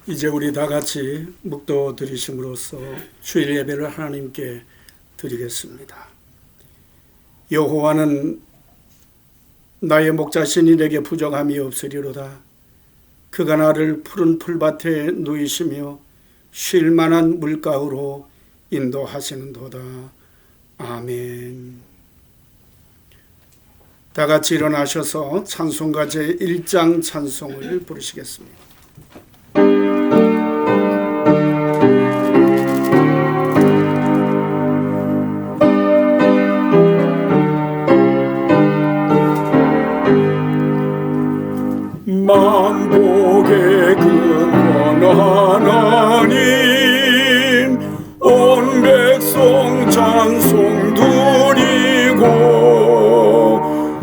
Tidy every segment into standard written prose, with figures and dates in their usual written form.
이제 우리 다 같이 묵도 드리심으로써 주일 예배를 하나님께 드리겠습니다. 여호와는 나의 목자시니 내게 부족함이 없으리로다. 그가 나를 푸른 풀밭에 누이시며 쉴 만한 물가으로 인도하시는도다. 아멘. 다 같이 일어나셔서 찬송가 제1장 찬송을 부르시겠습니다. 만복의 근원 하나님, 온 백성 찬송 드리고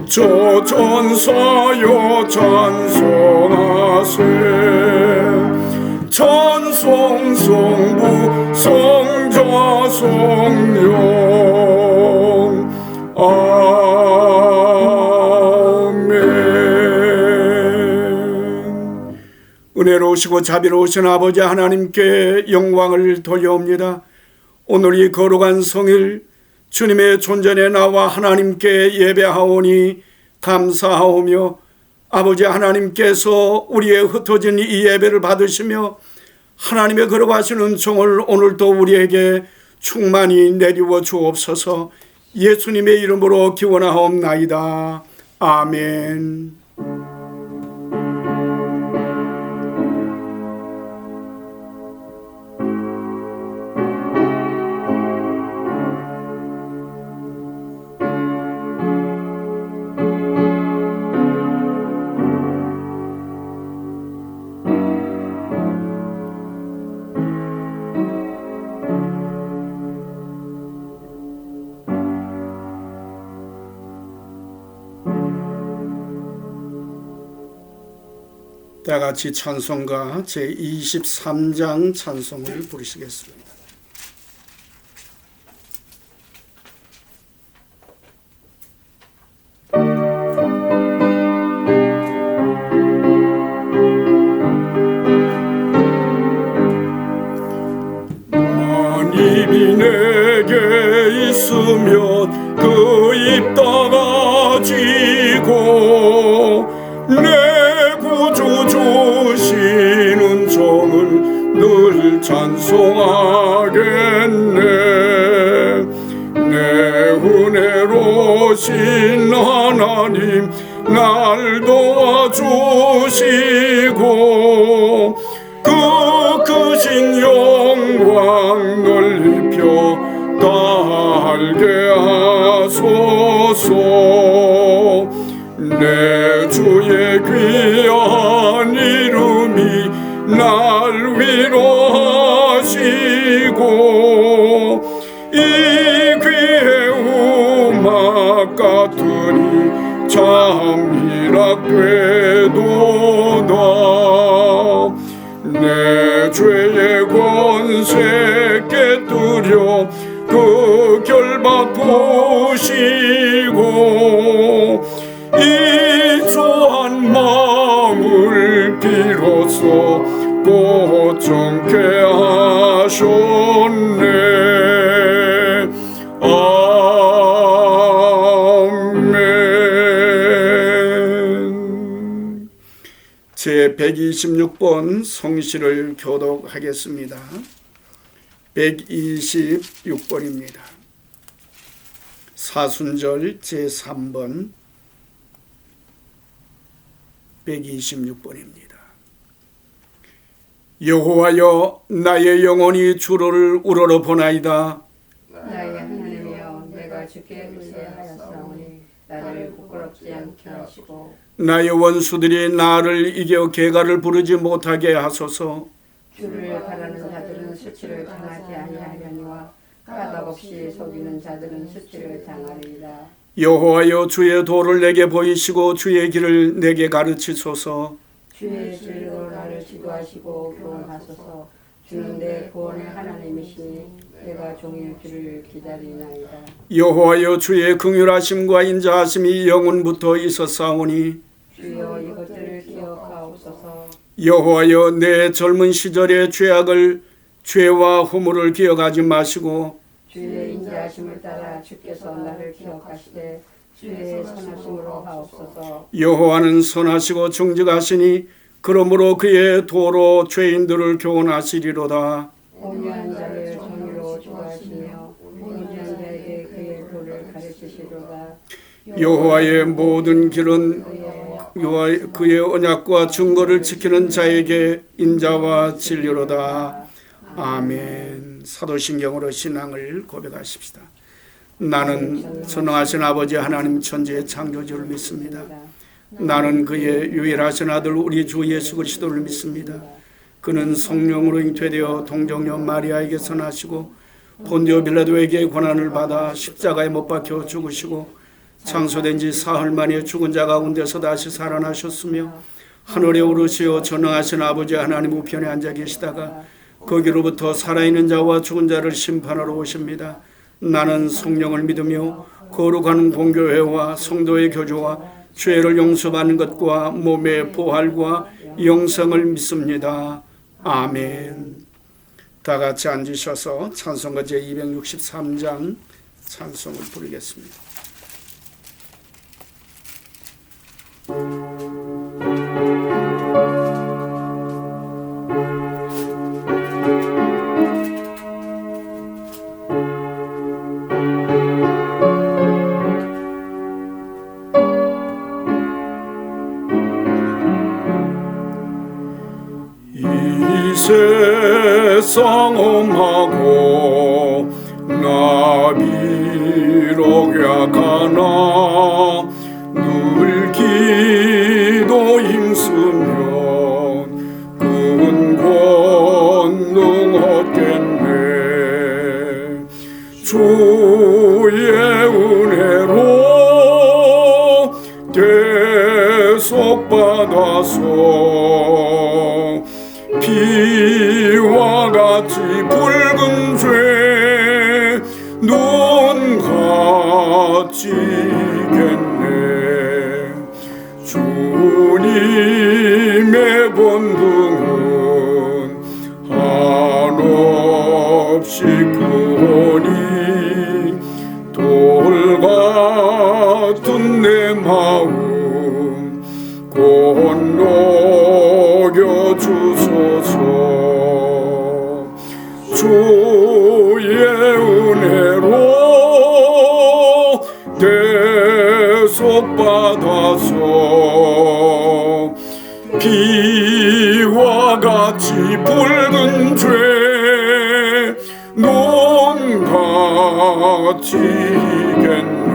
저 전사여 찬송하세. 찬송 성부 성자 성령 은혜로우시고 자비로우신 아버지 하나님께 영광을 돌려옵니다. 오늘 이 거룩한 성일 주님의 존전에 나와 하나님께 예배하오니 감사하오며, 아버지 하나님께서 우리의 흩어진 이 예배를 받으시며 하나님의 거룩하시는 종을 오늘도 우리에게 충만히 내리워 주옵소서. 예수님의 이름으로 기원하옵나이다. 아멘. 다 같이 찬송가 제23장 찬송을 부르시겠습니다. 만입이 내게 있으면 그 입 다가지고 내 구주 주시는 종을 늘 찬송하겠네. 내 은혜로신 하나님 날 도와주시고 그 크신 영광 넓혀 달게 하소서. 내 주의 귀한 이름이 날 위로하시고 이 귀의 음악 같으니 참 희락되도다. 내 죄의 권세 깨뜨려 그 결박 푸시고 이조한 마음을 비로소 고정케 하셨네. 아멘. 제126번 성시를 교독하겠습니다. 126번입니다. 사순절 제3번 126번입니다. 여호와여, 나의 영혼이 주를 우러러 보나이다. 나의 하나님이여, 내가 주께 의지하였사오니 나를 부끄럽지 않게 하시고 나의 원수들이 나를 이겨 개가를 부르지 못하게 하소서. 주를 바라는 자들은 수치를 당하지 아니하려니와 까닭없이 속이는 자들은 수치를 당하리이다. 여호와여, 주의 도를 내게 보이시고 주의 길을 내게 가르치소서. 주의 진리로 나를 지도하시고 교훈하소서. 주는 내 구원의 하나님이시니 내가 종일 주를 기다리나이다. 여호와여, 주의 긍휼하심과 인자하심이 영원부터 있었사오니 주여 이것들을 기억하옵소서. 여호와여, 내 젊은 시절의 죄악을, 죄와 허물을 기억하지 마시고 주의 인자하심을 따라 주께서 나를 기억하시되 주의 선하심으로 하옵소서. 여호와는 선하시고 정직하시니 그러므로 그의 도로 죄인들을 교훈하시리로다. 온유한 자를 정의로 좋아하시며 온유한 자에게 그의 도를 가르치시로다. 여호와의 모든 길은 그의 언약과 증거를 지키는 자에게 인자와 진리로다. 아멘. 사도신경으로 신앙을 고백하십시다. 나는 전능하신 아버지 하나님 천지의 창조주를 믿습니다. 나는 그의 유일하신 아들 우리 주 예수 그리스도를 믿습니다. 그는 성령으로 잉태되어 동정녀 마리아에게서 나시고 본디오 빌라도에게 고난을 받아 십자가에 못 박혀 죽으시고 장소된 지 사흘 만에 죽은 자 가운데서 다시 살아나셨으며 하늘에 오르시어 전능하신 아버지 하나님 우편에 앉아 계시다가 거기로부터 살아있는 자와 죽은 자를 심판하러 오십니다. 나는 성령을 믿으며 거룩한 공교회와 성도의 교조와 죄를 용서받는 것과 몸의 부활과 영생을 믿습니다. 아멘. 다 같이 앉으셔서 찬송가 제263장 찬송을 부르겠습니다. 세상 험하고 나비록 약하나 늘 기도 힘쓰면 큰 권능 얻겠네. 주의 은혜로 대속받아서 피와 같이 붉은 죄 눈같이 겠네. 주님의 권능은 한없이 크오니 돌 같은 내 마음 건너겨 주소서. 주의 은혜로 대속받아서 피와 같이 붉은 죄 눈같이 겠네.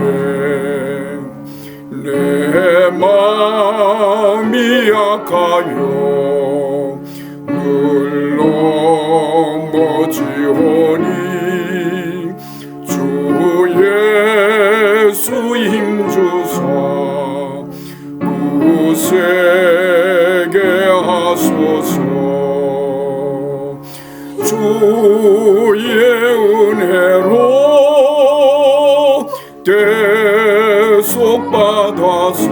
내 마음이 약하여 늘 넘어지오니 주 예수 힘주사 굳세게 하소서. 주의 은혜로 대속받아서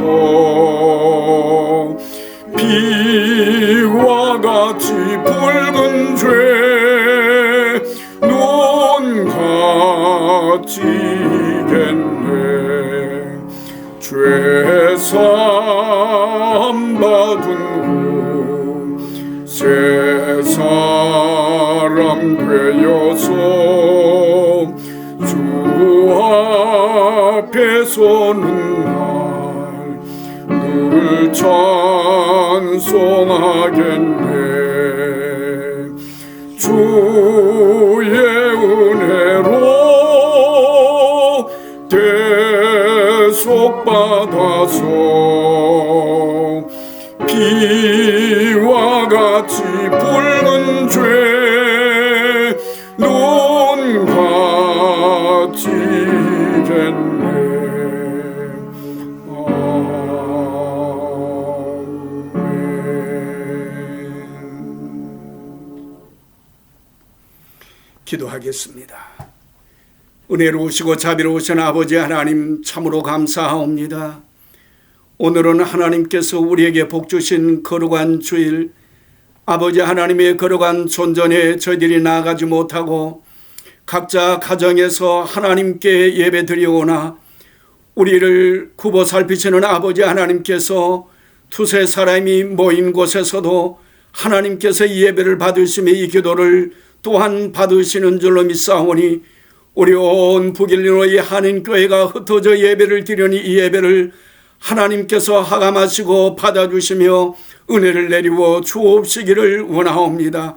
피와 같이 붉은 죄 눈같이 겠네. 죄사함 받은 후 새 사람 되어서 주 앞에 서는 날 늘 찬송하겠네. 주의 은혜로 대속받아서 피와 같이 붉은 죄 눈같이 겠네. 기도하겠습니다. 은혜로우시고 자비로우신 아버지 하나님, 참으로 감사하옵니다. 오늘은 하나님께서 우리에게 복 주신 거룩한 주일, 아버지 하나님의 거룩한 존전에 저희들이 나아가지 못하고 각자 가정에서 하나님께 예배 드리오나 우리를 굽어 살피시는 아버지 하나님께서 두세 사람이 모인 곳에서도 하나님께서 예배를 받으시며 이 기도를 또한 받으시는 줄로 믿사오니 우리 온 북일리노의 한인교회가 흩어져 예배를 드리니 이 예배를 하나님께서 하감하시고 받아주시며 은혜를 내리워 주옵시기를 원하옵니다.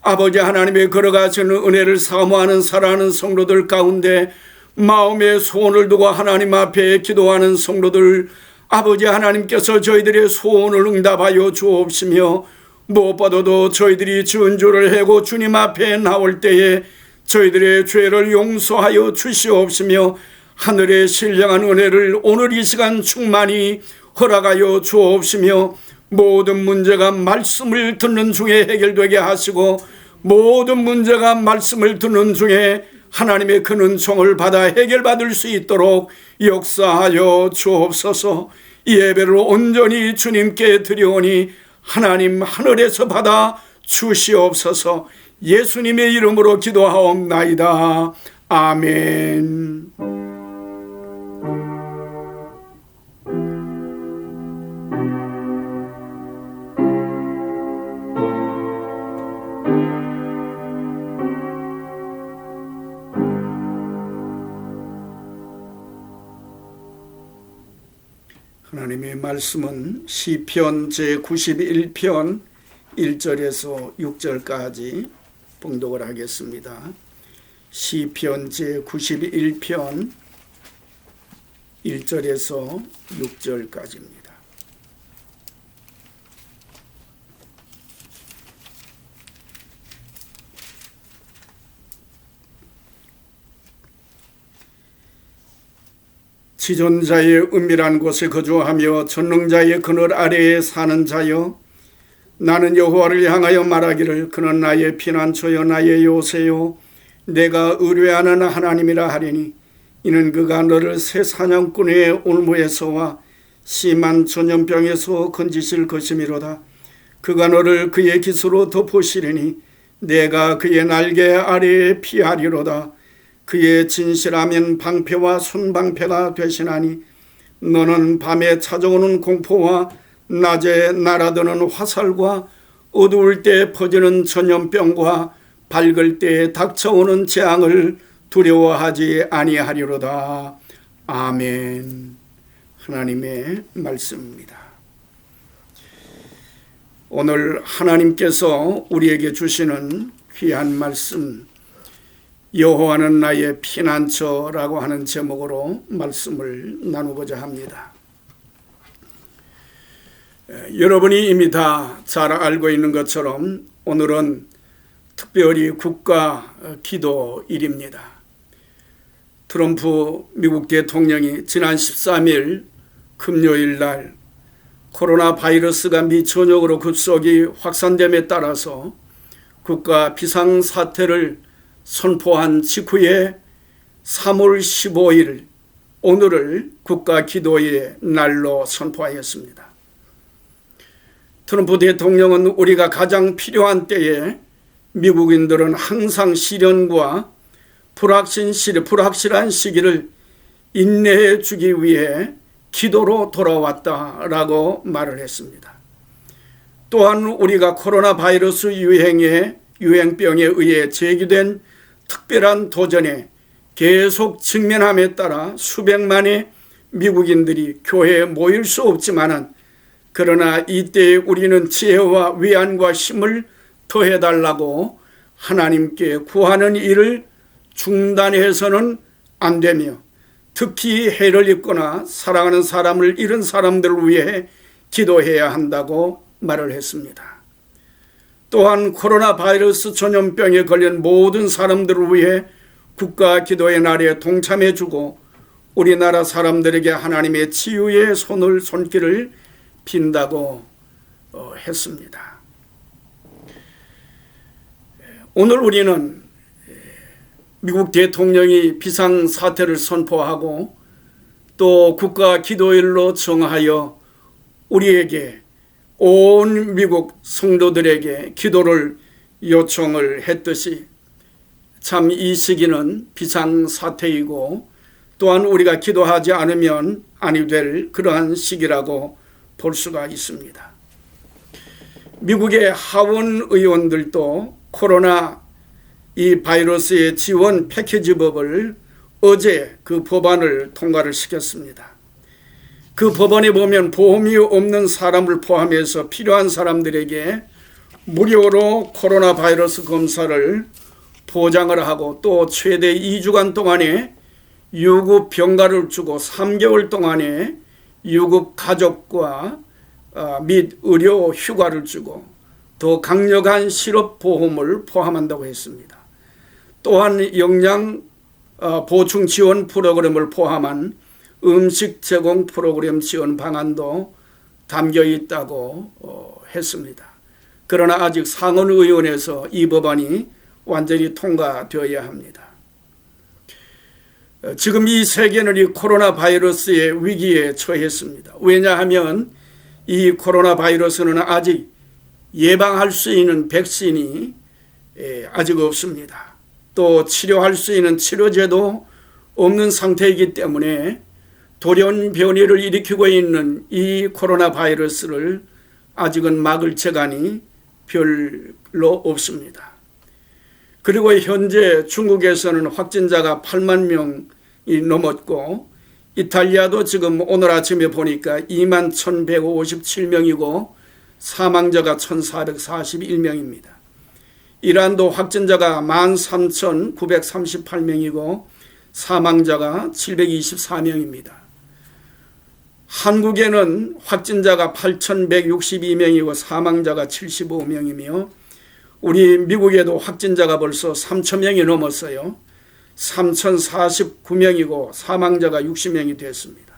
아버지 하나님의 걸어가시는 은혜를 사모하는 사랑하는 성도들 가운데 마음의 소원을 두고 하나님 앞에 기도하는 성도들, 아버지 하나님께서 저희들의 소원을 응답하여 주옵시며 무엇보다도 저희들이 지은 죄를 해고 주님 앞에 나올 때에 저희들의 죄를 용서하여 주시옵시며 하늘의 신령한 은혜를 오늘 이 시간 충만히 허락하여 주옵시며 모든 문제가 말씀을 듣는 중에 해결되게 하시고 모든 문제가 말씀을 듣는 중에 하나님의 큰 은총을 받아 해결받을 수 있도록 역사하여 주옵소서. 이 예배를 온전히 주님께 드리오니 하나님 하늘에서 받아 주시옵소서. 예수님의 이름으로 기도하옵나이다. 아멘. 하나님의 말씀은 시편 제91편 1절에서 6절까지 봉독을 하겠습니다. 시편 제91편 1절에서 6절까지입니다. 지존자의 은밀한 곳에 거주하며 전능자의 그늘 아래에 사는 자여, 나는 여호와를 향하여 말하기를 그는 나의 피난처여 나의 요새요 내가 의뢰하는 하나님이라 하리니 이는 그가 너를 새 사냥꾼의 올무에서와 심한 전염병에서 건지실 것이미로다. 그가 너를 그의 깃으로 덮으시리니 내가 그의 날개 아래에 피하리로다. 그의 진실하면 방패와 손방패가 되시나니 너는 밤에 찾아오는 공포와 낮에 날아드는 화살과 어두울 때 퍼지는 전염병과 밝을 때 닥쳐오는 재앙을 두려워하지 아니하리로다. 아멘. 하나님의 말씀입니다. 오늘 하나님께서 우리에게 주시는 귀한 말씀, 여호와는 나의 피난처라고 하는 제목으로 말씀을 나누고자 합니다. 여러분이 이미 다 잘 알고 있는 것처럼 오늘은 특별히 국가 기도일입니다. 트럼프 미국 대통령이 지난 13일 금요일 날 코로나 바이러스가 미 전역으로 급속히 확산됨에 따라서 국가 비상사태를 선포한 직후에 3월 15일 오늘을 국가 기도의 날로 선포하였습니다. 트럼프 대통령은 우리가 가장 필요한 때에 미국인들은 항상 시련과 불확실한 시기를 인내해 주기 위해 기도로 돌아왔다라고 말을 했습니다. 또한 우리가 코로나 바이러스 유행병에 의해 제기된 특별한 도전에 계속 직면함에 따라 수백만의 미국인들이 교회에 모일 수 없지만은 그러나 이때에 우리는 지혜와 위안과 힘을 더해달라고 하나님께 구하는 일을 중단해서는 안 되며 특히 해를 입거나 사랑하는 사람을 잃은 사람들을 위해 기도해야 한다고 말을 했습니다. 또한 코로나 바이러스 전염병에 걸린 모든 사람들을 위해 국가 기도의 날에 동참해주고 우리나라 사람들에게 하나님의 치유의 손길을 빈다고 했습니다. 오늘 우리는 미국 대통령이 비상사태를 선포하고 또 국가 기도일로 정하여 우리에게 온 미국 성도들에게 기도를 요청을 했듯이 참 이 시기는 비상사태이고 또한 우리가 기도하지 않으면 아니 될 그러한 시기라고 볼 수가 있습니다. 미국의 하원 의원들도 코로나 이 바이러스의 지원 패키지법을 어제 그 법안을 통과를 시켰습니다. 그 법안에 보면 보험이 없는 사람을 포함해서 필요한 사람들에게 무료로 코로나 바이러스 검사를 보장을 하고 또 최대 2주간 동안에 유급 병가를 주고 3개월 동안에 유급 가족과 및 의료 휴가를 주고 더 강력한 실업보험을 포함한다고 했습니다. 또한 영양 보충 지원 프로그램을 포함한 음식 제공 프로그램 지원 방안도 담겨 있다고 했습니다. 그러나 아직 상원의원에서 이 법안이 완전히 통과되어야 합니다. 지금 이 세계는 이 코로나 바이러스의 위기에 처했습니다. 왜냐하면 이 코로나 바이러스는 아직 예방할 수 있는 백신이 아직 없습니다. 또 치료할 수 있는 치료제도 없는 상태이기 때문에 돌연변이를 일으키고 있는 이 코로나 바이러스를 아직은 막을 재간이 별로 없습니다. 그리고 현재 중국에서는 확진자가 8만 명이 넘었고 이탈리아도 지금 오늘 아침에 보니까 2만 1,157명이고 사망자가 1,441명입니다. 이란도 확진자가 13,938명이고 사망자가 724명입니다. 한국에는 확진자가 8,162명이고 사망자가 75명이며 우리 미국에도 확진자가 벌써 3,000명이 넘었어요. 3,049명이고 사망자가 60명이 됐습니다.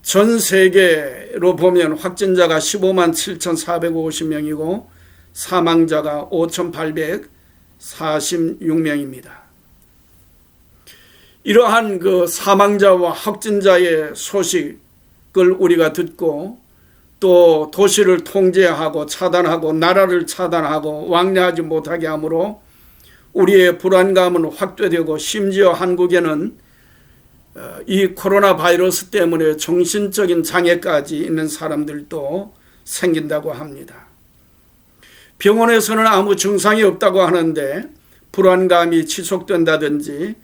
전 세계로 보면 확진자가 15만 7,450명이고 사망자가 5,846명입니다. 이러한 그 사망자와 확진자의 소식을 우리가 듣고 또 도시를 통제하고 차단하고 나라를 차단하고 왕래하지 못하게 하므로 우리의 불안감은 확대되고 심지어 한국에는 이 코로나 바이러스 때문에 정신적인 장애까지 있는 사람들도 생긴다고 합니다. 병원에서는 아무 증상이 없다고 하는데 불안감이 지속된다든지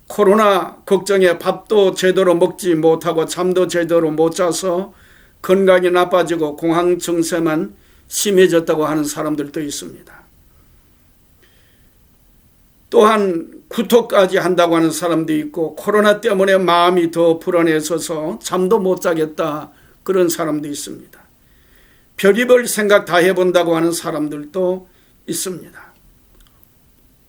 코로나 걱정에 밥도 제대로 먹지 못하고 잠도 제대로 못 자서 건강이 나빠지고 공황 증세만 심해졌다고 하는 사람들도 있습니다. 또한 구토까지 한다고 하는 사람도 있고 코로나 때문에 마음이 더 불안해져서 잠도 못 자겠다 그런 사람도 있습니다. 별의별 생각 다 해본다고 하는 사람들도 있습니다.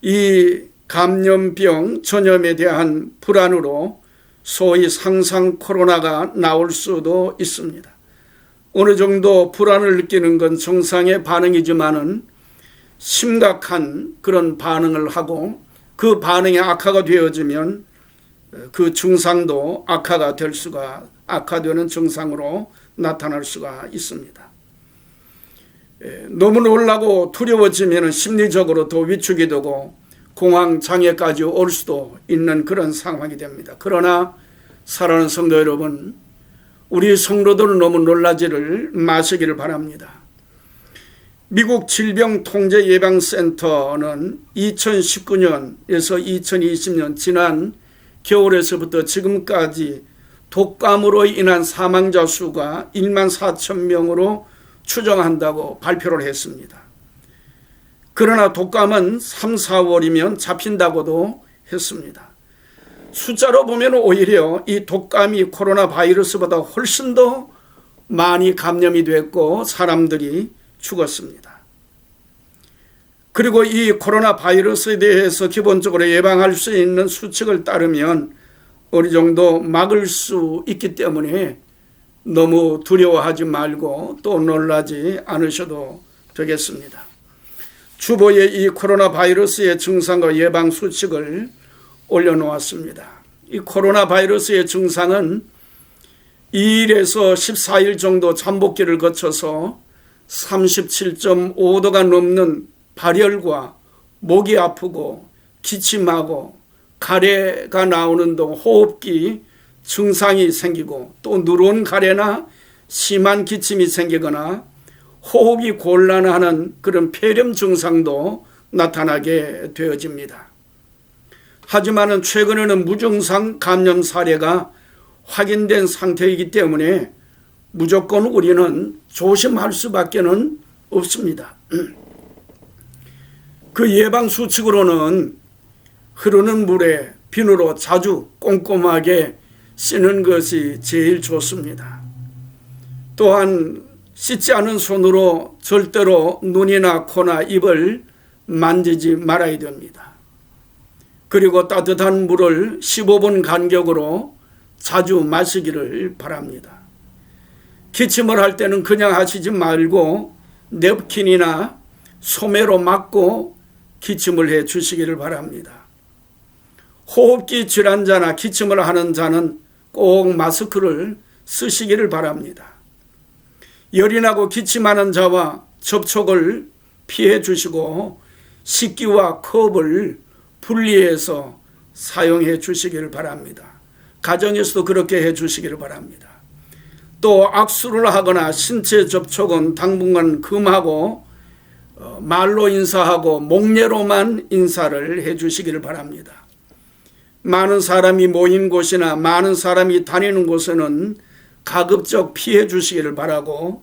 이 감염병 전염에 대한 불안으로 소위 상상 코로나가 나올 수도 있습니다. 어느 정도 불안을 느끼는 건 정상의 반응이지만은 심각한 그런 반응을 하고 그 반응이 악화가 되어지면 그 증상도 악화되는 증상으로 나타날 수가 있습니다. 너무 놀라고 두려워지면 심리적으로 더 위축이 되고 공황 장애까지 올 수도 있는 그런 상황이 됩니다. 그러나 사랑하는 성도 여러분, 우리 성도들은 너무 놀라지를 마시기를 바랍니다. 미국 질병통제예방센터는 2019년에서 2020년 지난 겨울에서부터 지금까지 독감으로 인한 사망자 수가 1만 4천 명으로 추정한다고 발표를 했습니다. 그러나 독감은 3, 4월이면 잡힌다고도 했습니다. 숫자로 보면 오히려 이 독감이 코로나 바이러스보다 훨씬 더 많이 감염이 됐고 사람들이 죽었습니다. 그리고 이 코로나 바이러스에 대해서 기본적으로 예방할 수 있는 수칙을 따르면 어느 정도 막을 수 있기 때문에 너무 두려워하지 말고 또 놀라지 않으셔도 되겠습니다. 주보에 이 코로나 바이러스의 증상과 예방 수칙을 올려놓았습니다. 이 코로나 바이러스의 증상은 2일에서 14일 정도 잠복기를 거쳐서 37.5도가 넘는 발열과 목이 아프고 기침하고 가래가 나오는 등 호흡기 증상이 생기고 또 누런 가래나 심한 기침이 생기거나 호흡이 곤란하는 그런 폐렴 증상도 나타나게 되어집니다. 하지만 최근에는 무증상 감염 사례가 확인된 상태이기 때문에 무조건 우리는 조심할 수밖에는 없습니다. 그 예방 수칙으로는 흐르는 물에 비누로 자주 꼼꼼하게 씻는 것이 제일 좋습니다. 또한 씻지 않은 손으로 절대로 눈이나 코나 입을 만지지 말아야 됩니다. 그리고 따뜻한 물을 15분 간격으로 자주 마시기를 바랍니다. 기침을 할 때는 그냥 하시지 말고 냅킨이나 소매로 막고 기침을 해 주시기를 바랍니다. 호흡기 질환자나 기침을 하는 자는 꼭 마스크를 쓰시기를 바랍니다. 열이 나고 기침하는 자와 접촉을 피해 주시고 식기와 컵을 분리해서 사용해 주시기를 바랍니다. 가정에서도 그렇게 해 주시기를 바랍니다. 또 악수를 하거나 신체 접촉은 당분간 금하고 말로 인사하고 목례로만 인사를 해 주시기를 바랍니다. 많은 사람이 모인 곳이나 많은 사람이 다니는 곳에는 가급적 피해 주시기를 바라고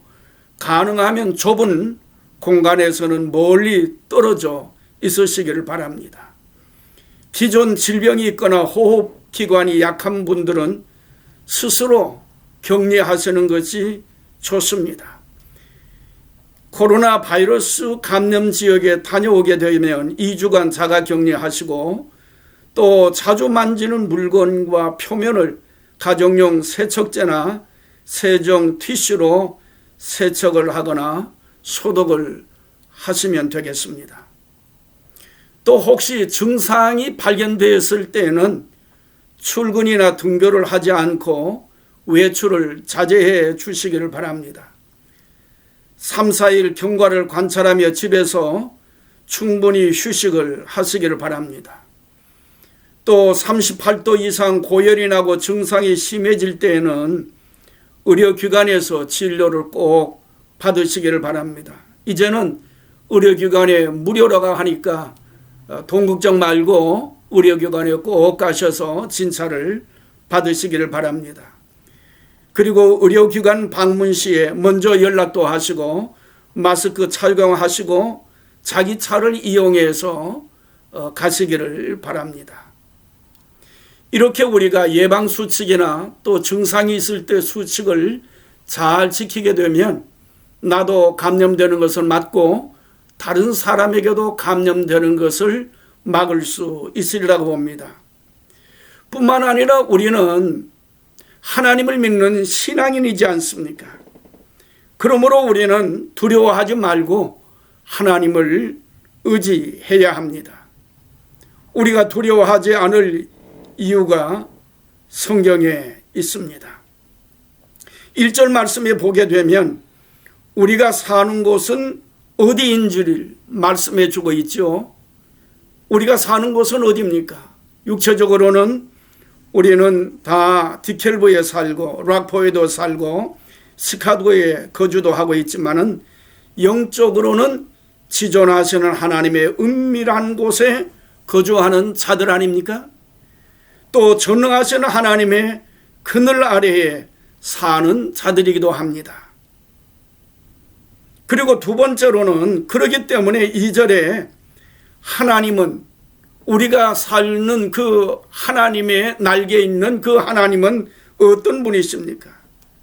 가능하면 좁은 공간에서는 멀리 떨어져 있으시기를 바랍니다. 기존 질병이 있거나 호흡기관이 약한 분들은 스스로 격리하시는 것이 좋습니다. 코로나 바이러스 감염 지역에 다녀오게 되면 2주간 자가 격리하시고 또 자주 만지는 물건과 표면을 가정용 세척제나 세정 티슈로 세척을 하거나 소독을 하시면 되겠습니다. 또 혹시 증상이 발견되었을 때에는 출근이나 등교를 하지 않고 외출을 자제해 주시기를 바랍니다. 3, 4일 경과를 관찰하며 집에서 충분히 휴식을 하시기를 바랍니다. 또 38도 이상 고열이 나고 증상이 심해질 때에는 의료기관에서 진료를 꼭 받으시기를 바랍니다. 이제는 의료기관에 무료라고 하니까 돈 걱정 말고 의료기관에 꼭 가셔서 진찰을 받으시기를 바랍니다. 그리고 의료기관 방문 시에 먼저 연락도 하시고 마스크 착용하시고 자기 차를 이용해서 가시기를 바랍니다. 이렇게 우리가 예방수칙이나 또 증상이 있을 때 수칙을 잘 지키게 되면 나도 감염되는 것을 막고 다른 사람에게도 감염되는 것을 막을 수 있으리라고 봅니다. 뿐만 아니라 우리는 하나님을 믿는 신앙인이지 않습니까? 그러므로 우리는 두려워하지 말고 하나님을 의지해야 합니다. 우리가 두려워하지 않을 이유가 성경에 있습니다. 1절 말씀에 보게 되면 우리가 사는 곳은 어디인지를 말씀해 주고 있죠. 우리가 사는 곳은 어디입니까? 육체적으로는 우리는 다 디켈브에 살고 락포에도 살고 시카고에 거주도 하고 있지만은 영적으로는 지존하시는 하나님의 은밀한 곳에 거주하는 자들 아닙니까? 또 전능하시는 하나님의 그늘 아래에 사는 자들이기도 합니다. 그리고 두 번째로는 그렇기 때문에 2절에 하나님은 우리가 사는 그 하나님의 날개에 있는 그 하나님은 어떤 분이십니까?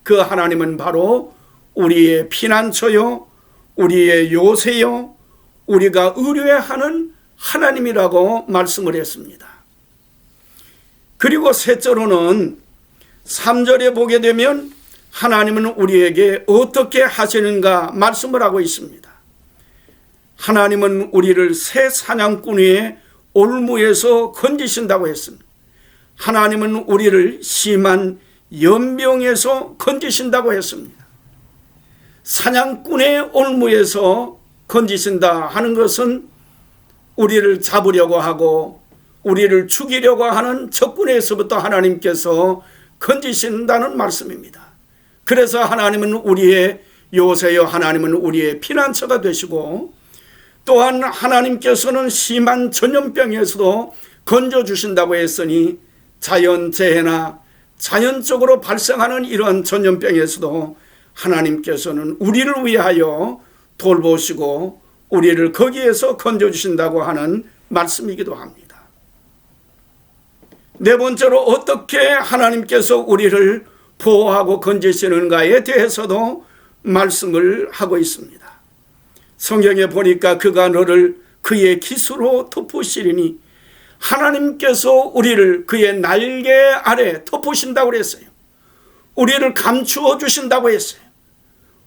그 하나님은 바로 우리의 피난처요, 우리의 요새요, 우리가 의뢰하는 하나님이라고 말씀을 했습니다. 그리고 셋째로는 3절에 보게 되면 하나님은 우리에게 어떻게 하시는가 말씀을 하고 있습니다. 하나님은 우리를 새 사냥꾼의 올무에서 건지신다고 했습니다. 하나님은 우리를 심한 연병에서 건지신다고 했습니다. 사냥꾼의 올무에서 건지신다 하는 것은 우리를 잡으려고 하고 우리를 죽이려고 하는 적군에서부터 하나님께서 건지신다는 말씀입니다. 그래서 하나님은 우리의 요새여, 하나님은 우리의 피난처가 되시고, 또한 하나님께서는 심한 전염병에서도 건져주신다고 했으니 자연재해나 자연적으로 발생하는 이러한 전염병에서도 하나님께서는 우리를 위하여 돌보시고 우리를 거기에서 건져주신다고 하는 말씀이기도 합니다. 네 번째로 어떻게 하나님께서 우리를 보호하고 건지시는가에 대해서도 말씀을 하고 있습니다. 성경에 보니까 그가 너를 그의 깃으로 덮으시리니, 하나님께서 우리를 그의 날개 아래 덮으신다고 그랬어요. 우리를 감추어 주신다고 했어요.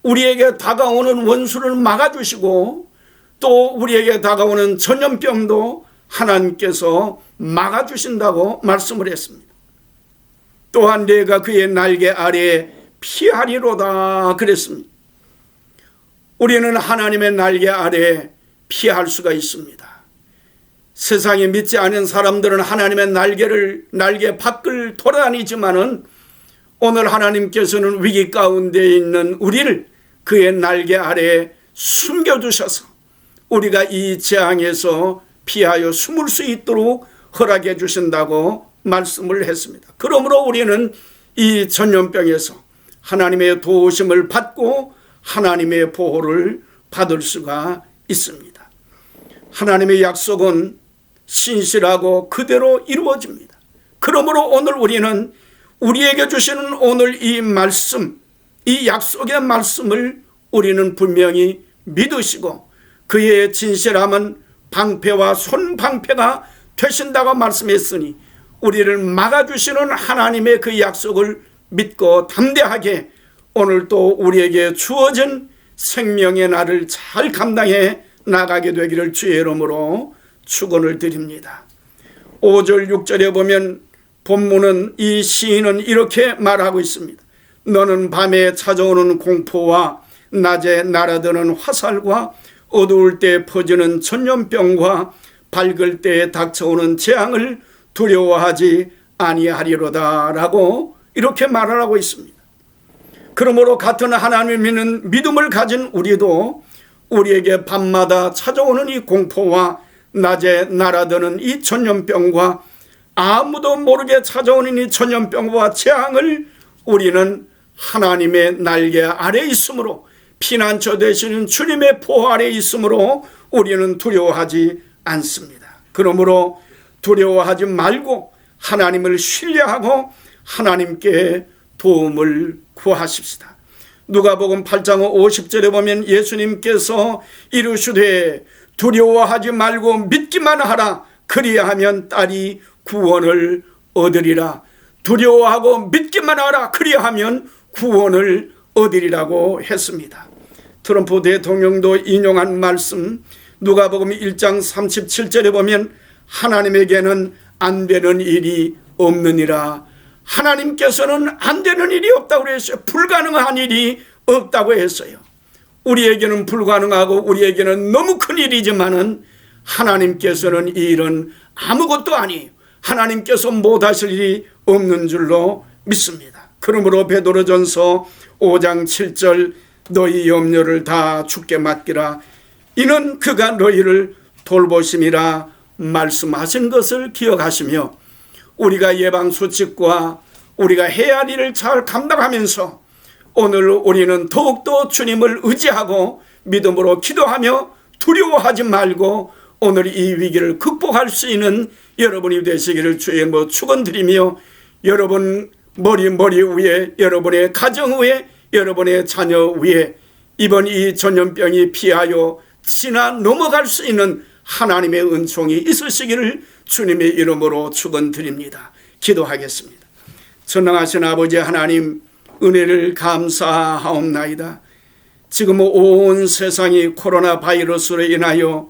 우리에게 다가오는 원수를 막아주시고 또 우리에게 다가오는 전염병도 하나님께서 막아주신다고 말씀을 했습니다. 또한 내가 그의 날개 아래에 피하리로다 그랬습니다. 우리는 하나님의 날개 아래에 피할 수가 있습니다. 세상에 믿지 않은 사람들은 하나님의 날개 밖을 돌아다니지만은 오늘 하나님께서는 위기 가운데 있는 우리를 그의 날개 아래에 숨겨두셔서 우리가 이 재앙에서 피하여 숨을 수 있도록 허락해 주신다고 말씀을 했습니다. 그러므로 우리는 이 전염병에서 하나님의 도우심을 받고 하나님의 보호를 받을 수가 있습니다. 하나님의 약속은 신실하고 그대로 이루어집니다. 그러므로 오늘 우리는 우리에게 주시는 오늘 이 말씀, 이 약속의 말씀을 우리는 분명히 믿으시고 그의 진실함은 방패와 손방패가 되신다고 말씀했으니 우리를 막아주시는 하나님의 그 약속을 믿고 담대하게 오늘 또 우리에게 주어진 생명의 날을 잘 감당해 나가게 되기를 주의 이름으로 축원을 드립니다. 5절 6절에 보면 본문은 이 시인은 이렇게 말하고 있습니다. 너는 밤에 찾아오는 공포와 낮에 날아드는 화살과 어두울 때 퍼지는 전염병과 밝을 때 닥쳐오는 재앙을 두려워하지 아니하리로다 라고 이렇게 말하고 있습니다. 그러므로 같은 하나님을 믿는 믿음을 가진 우리도 우리에게 밤마다 찾아오는 이 공포와 낮에 날아드는 이 전염병과 아무도 모르게 찾아오는 이 전염병과 재앙을 우리는 하나님의 날개 아래 있으므로 피난처 되시는 주님의 보호 아래 있으므로 우리는 두려워하지 않습니다. 그러므로 두려워하지 말고 하나님을 신뢰하고 하나님께 도움을 구하십시다. 누가복음 8장 50절에 보면 예수님께서 이르시되 두려워하지 말고 믿기만 하라. 그리하면 딸이 구원을 얻으리라. 두려워하고 믿기만 하라. 그리하면 구원을 얻으리라고 했습니다. 트럼프 대통령도 인용한 말씀 누가복음 1장 37절에 보면 하나님에게는 안 되는 일이 없느니라. 하나님께서는 안 되는 일이 없다고 했어요. 불가능한 일이 없다고 했어요. 우리에게는 불가능하고 우리에게는 너무 큰 일이지만은 하나님께서는 이 일은 아무것도 아니에요. 하나님께서 못하실 일이 없는 줄로 믿습니다. 그러므로 베드로전서 5장 7절 너희 염려를 다 주께 맡기라. 이는 그가 너희를 돌보심이라 말씀하신 것을 기억하시며 우리가 예방수칙과 우리가 해야 할 일을 잘 감당하면서 오늘 우리는 더욱더 주님을 의지하고 믿음으로 기도하며 두려워하지 말고 오늘 이 위기를 극복할 수 있는 여러분이 되시기를 주의 이름으로 축원드리며 여러분 머리 위에 여러분의 가정 위에 여러분의 자녀 위에 이번 이 전염병이 피하여 지나 넘어갈 수 있는 하나님의 은총이 있으시기를 주님의 이름으로 축원드립니다. 기도하겠습니다. 전능하신 아버지 하나님 은혜를 감사하옵나이다. 지금 온 세상이 코로나 바이러스로 인하여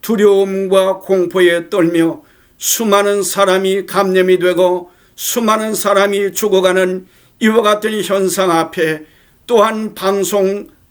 두려움과 공포에 떨며 수많은 사람이 감염이 되고 수많은 사람이 죽어가는 이와 같은 현상 앞에 또한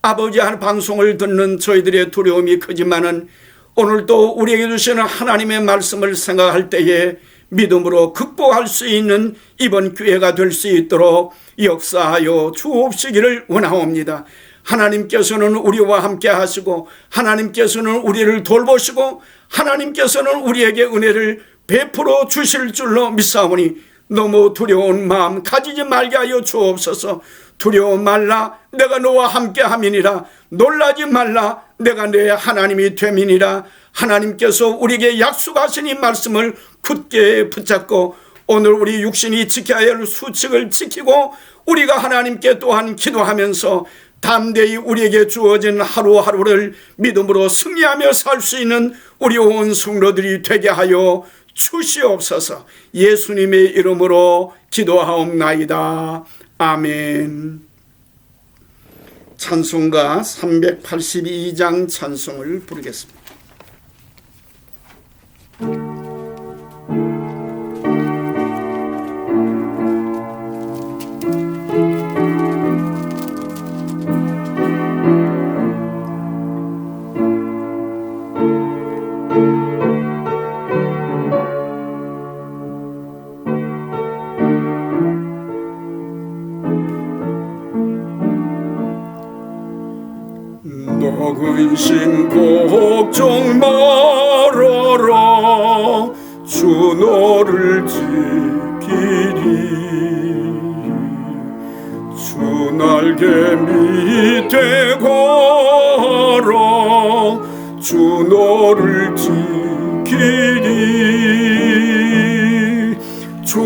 아버지 한 방송을 듣는 저희들의 두려움이 크지만은 오늘도 우리에게 주시는 하나님의 말씀을 생각할 때에 믿음으로 극복할 수 있는 이번 기회가 될 수 있도록 역사하여 주옵시기를 원하옵니다. 하나님께서는 우리와 함께 하시고 하나님께서는 우리를 돌보시고 하나님께서는 우리에게 은혜를 베풀어 주실 줄로 믿사오니 너무 두려운 마음 가지지 말게 하여 주옵소서. 두려워 말라, 내가 너와 함께 함이니라. 놀라지 말라, 내가 내 하나님이 됨이니라. 하나님께서 우리에게 약속하신 이 말씀을 굳게 붙잡고 오늘 우리 육신이 지켜야 할 수칙을 지키고 우리가 하나님께 또한 기도하면서 담대히 우리에게 주어진 하루하루를 믿음으로 승리하며 살 수 있는 우리 온 성도들이 되게 하여 주시옵소서. 예수님의 이름으로 기도하옵나이다. 아멘. 찬송가 382장 찬송을 부르겠습니다. 너 근심 걱정 말아라 주 너를 지키리 주 날개 밑에 가라 주 너를 지키리 주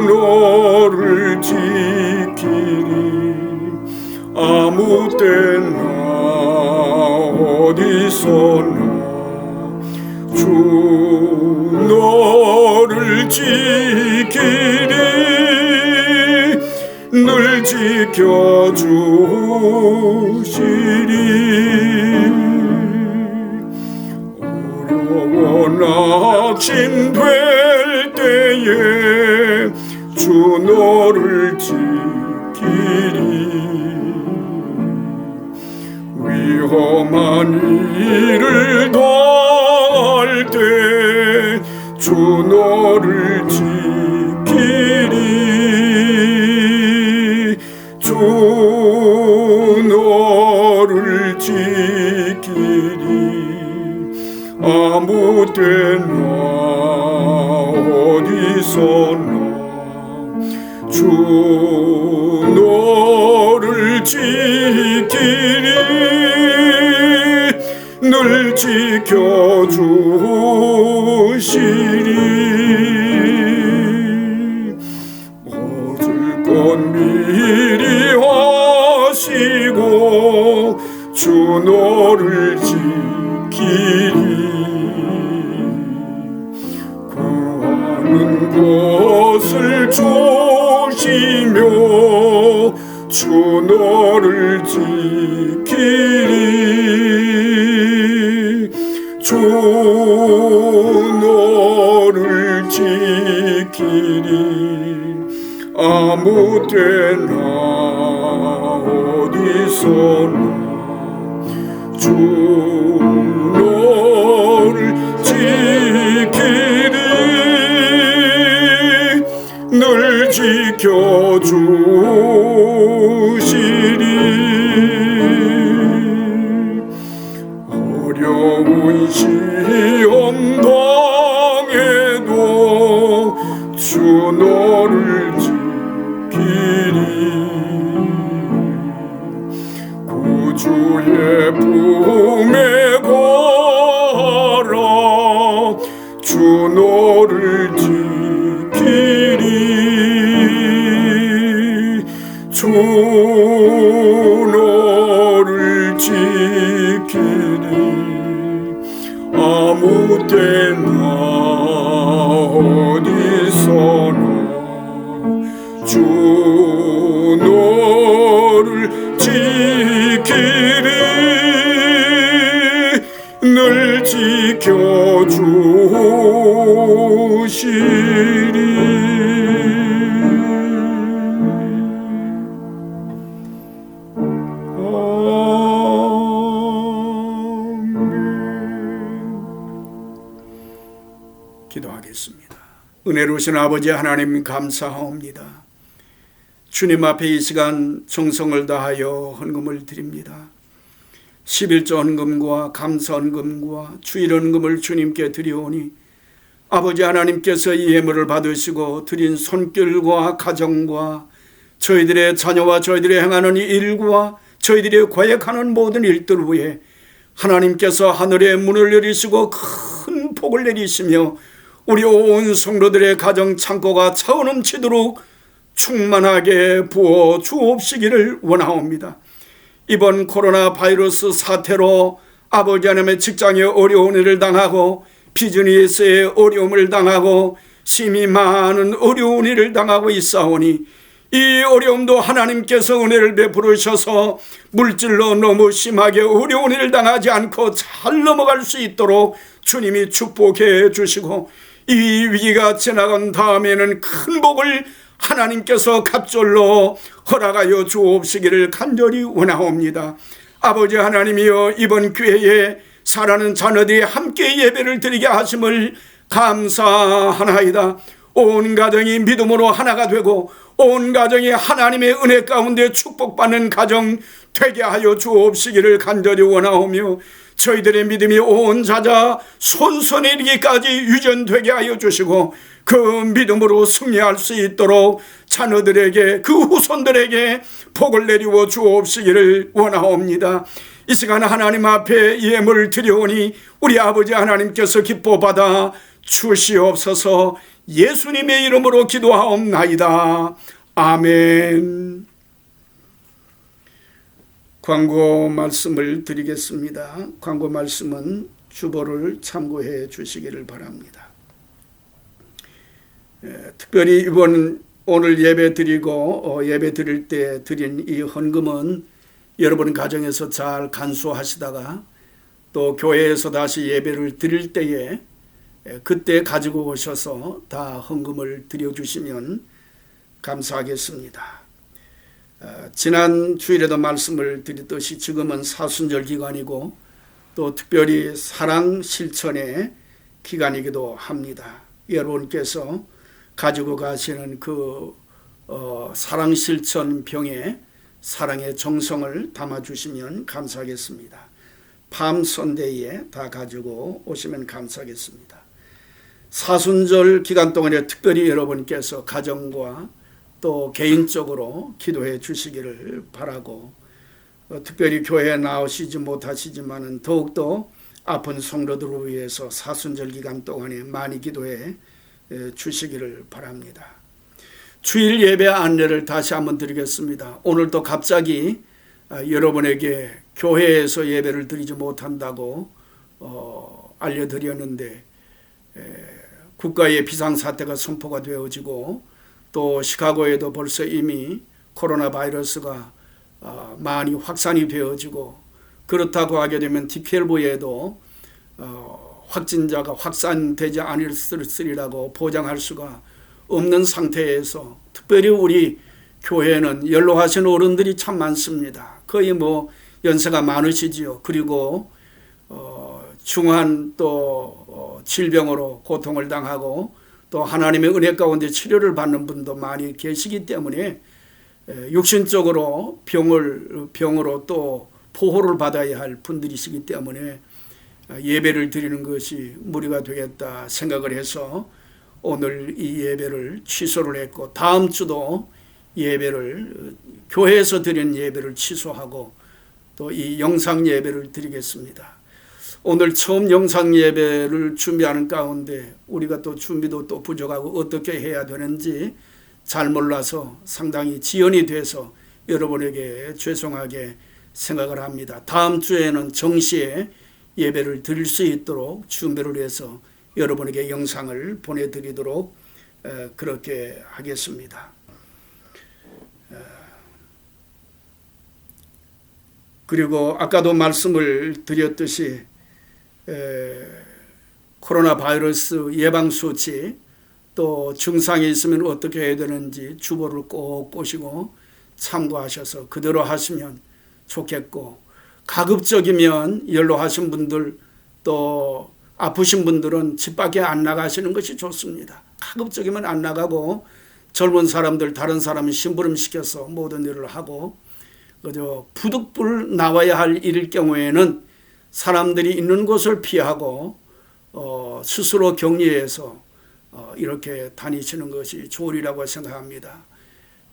너를 지키리 아무 때나 어디서나 주 너를 지키리 늘 지켜주시리 어려워 낙심될 때에 주 너를 지키리 위험한 일을 당할 때 주 너를 지키리 주 너를 지키리 아무 때나 어디서나 주 너를 지키리 늘 지켜주시리 얻을 건 미리 하시고 주 너를 지키리 구하는 것을 조시며 주 너를 지키리 주 너를 지키리 아무 때나 어디서나 주 너를 지키리 늘 지켜주시리 어려운 시험 당해도 주 너를 지키리 구주의 품에 가라 주 너를 지키리 주 너를 지키리 아무 때나 어디서나 주 너를 지키리 늘 지켜주시리 기도하겠습니다. 은혜로우신 아버지 하나님 감사합니다. 주님 앞에 이 시간 정성을 다하여 헌금을 드립니다. 11조 헌금과 감사 헌금과 주일 헌금을 주님께 드리오니 아버지 하나님께서 이 예물을 받으시고 드린 손길과 가정과 저희들의 자녀와 저희들의 행하는 일과 저희들이 계획하는 모든 일들 위에 하나님께서 하늘의 문을 열리시고 큰 복을 내리시며 우리 온 성도들의 가정 창고가 차오넘치도록 충만하게 부어 주옵시기를 원하옵니다. 이번 코로나 바이러스 사태로 아버지 하나님의 직장에 어려운 일을 당하고 비즈니스에 어려움을 당하고 심히 많은 어려운 일을 당하고 있사오니 이 어려움도 하나님께서 은혜를 베풀으셔서 물질로 너무 심하게 어려운 일을 당하지 않고 잘 넘어갈 수 있도록 주님이 축복해 주시고 이 위기가 지나간 다음에는 큰 복을 하나님께서 갑절로 허락하여 주옵시기를 간절히 원하옵니다. 아버지 하나님이여, 이번 기회에 사랑하는 자녀들이 함께 예배를 드리게 하심을 감사하나이다. 온 가정이 믿음으로 하나가 되고 온 가정이 하나님의 은혜 가운데 축복받는 가정 되게 하여 주옵시기를 간절히 원하오며 저희들의 믿음이 온 자자 손손에 이르기까지 유전되게 하여 주시고 그 믿음으로 승리할 수 있도록 자녀들에게 그 후손들에게 복을 내리워 주옵시기를 원하옵니다. 이 시간 하나님 앞에 예물을 드려오니 우리 아버지 하나님께서 기뻐 받아 주시옵소서. 예수님의 이름으로 기도하옵나이다. 아멘. 광고 말씀을 드리겠습니다. 광고 말씀은 주보를 참고해 주시기를 바랍니다. 특별히 오늘 예배 드리고 예배 드릴 때 드린 이 헌금은 여러분 가정에서 잘 간수하시다가 또 교회에서 다시 예배를 드릴 때에 그때 가지고 오셔서 다 헌금을 드려주시면 감사하겠습니다. 지난 주일에도 말씀을 드렸듯이 지금은 사순절 기간이고 또 특별히 사랑 실천의 기간이기도 합니다. 여러분께서 가지고 가시는 그 사랑 실천 병에 사랑의 정성을 담아주시면 감사하겠습니다. 밤 선데이에 다 가지고 오시면 감사하겠습니다. 사순절 기간 동안에 특별히 여러분께서 가정과 또 개인적으로 기도해 주시기를 바라고 특별히 교회에 나오시지 못하시지만은 더욱더 아픈 성도들을 위해서 사순절 기간 동안에 많이 기도해 주시기를 바랍니다. 주일 예배 안내를 다시 한번 드리겠습니다. 오늘도 갑자기 여러분에게 교회에서 예배를 드리지 못한다고 알려드렸는데 국가의 비상사태가 선포가 되어지고 또 시카고에도 벌써 이미 코로나 바이러스가 많이 확산이 되어지고 그렇다고 하게 되면 디켈부에도 확진자가 확산되지 않으리라고 보장할 수가 없는 상태에서 특별히 우리 교회는 연로하신 어른들이 참 많습니다. 거의 연세가 많으시지요. 그리고 중한 또 질병으로 고통을 당하고 또 하나님의 은혜 가운데 치료를 받는 분도 많이 계시기 때문에 육신적으로 병으로 또 보호를 받아야 할 분들이시기 때문에 예배를 드리는 것이 무리가 되겠다 생각을 해서 오늘 이 예배를 취소를 했고 다음 주도 예배를 교회에서 드린 예배를 취소하고 또 이 영상 예배를 드리겠습니다. 오늘 처음 영상 예배를 준비하는 가운데 우리가 또 준비도 또 부족하고 어떻게 해야 되는지 잘 몰라서 상당히 지연이 돼서 여러분에게 죄송하게 생각을 합니다. 다음 주에는 정시에 예배를 드릴 수 있도록 준비를 해서 여러분에게 영상을 보내드리도록 그렇게 하겠습니다. 그리고 아까도 말씀을 드렸듯이 코로나 바이러스 예방수치 또 증상이 있으면 어떻게 해야 되는지 주보를 꼭 보시고 참고하셔서 그대로 하시면 좋겠고 가급적이면 연로하신 분들 또 아프신 분들은 집 밖에 안 나가시는 것이 좋습니다. 가급적이면 안 나가고 젊은 사람들 다른 사람을 심부름시켜서 모든 일을 하고 그저 부득불 나와야 할 일일 경우에는 사람들이 있는 곳을 피하고 스스로 격리해서 이렇게 다니시는 것이 좋으리라고 생각합니다.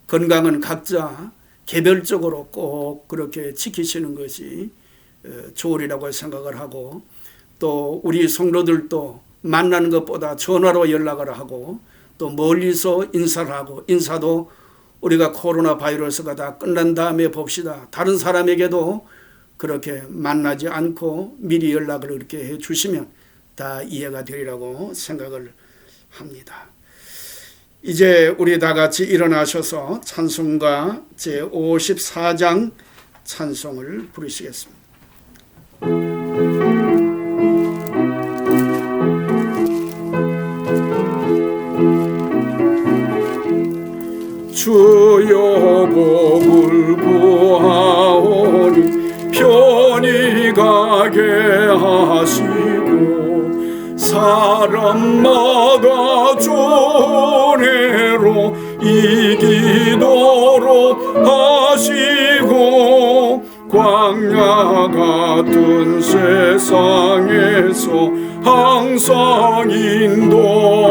건강은 각자 개별적으로 꼭 그렇게 지키시는 것이 좋으리라고 생각을 하고 또 우리 성도들도 만나는 것보다 전화로 연락을 하고 또 멀리서 인사를 하고 인사도 우리가 코로나 바이러스가 다 끝난 다음에 봅시다. 다른 사람에게도 그렇게 만나지 않고 미리 연락을 그렇게 해 주시면 다 이해가 되리라고 생각을 합니다. 이제 우리 다 같이 일어나셔서 찬송가 제54장 찬송을 부르시겠습니다. 주여 복을 구하오니 편히 가게 하시고 사람마다 존애로 이기도록 하시고 광야 같은 세상에서 항상 인도하소서.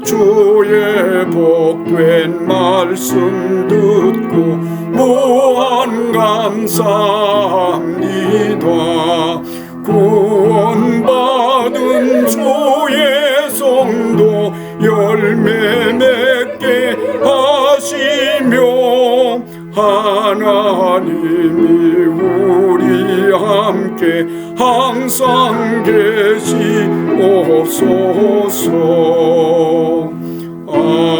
주의 복된 말씀 듣고 무한 감사합니다. 구원받은 주의 성도 열매 맺게 하시며 하나님이 우리 함께 항상 계시옵소서. 아멘.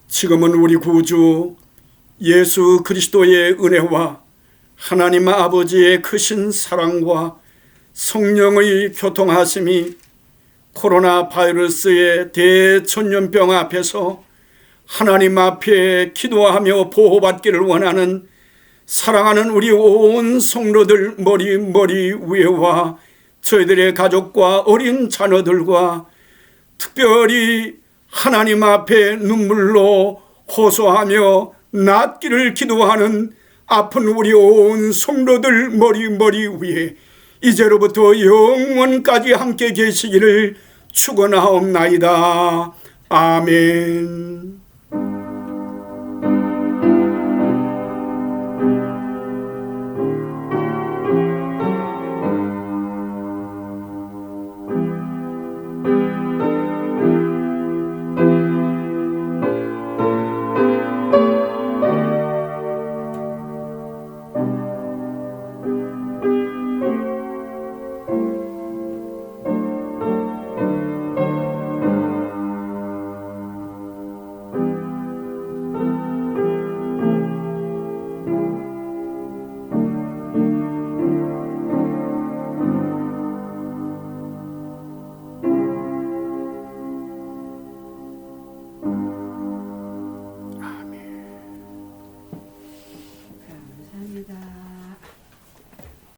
지금은 우리 구주 예수 그리스도의 은혜와 하나님 아버지의 크신 사랑과 성령의 교통하심이 코로나 바이러스의 대천연병 앞에서 하나님 앞에 기도하며 보호받기를 원하는 사랑하는 우리 온 성도들 머리 위에와 저희들의 가족과 어린 자녀들과 특별히 하나님 앞에 눈물로 호소하며 낫기를 기도하는 아픈 우리 온 성도들 머리 위에 이제로부터 영원까지 함께 계시기를 축원하옵나이다. 아멘.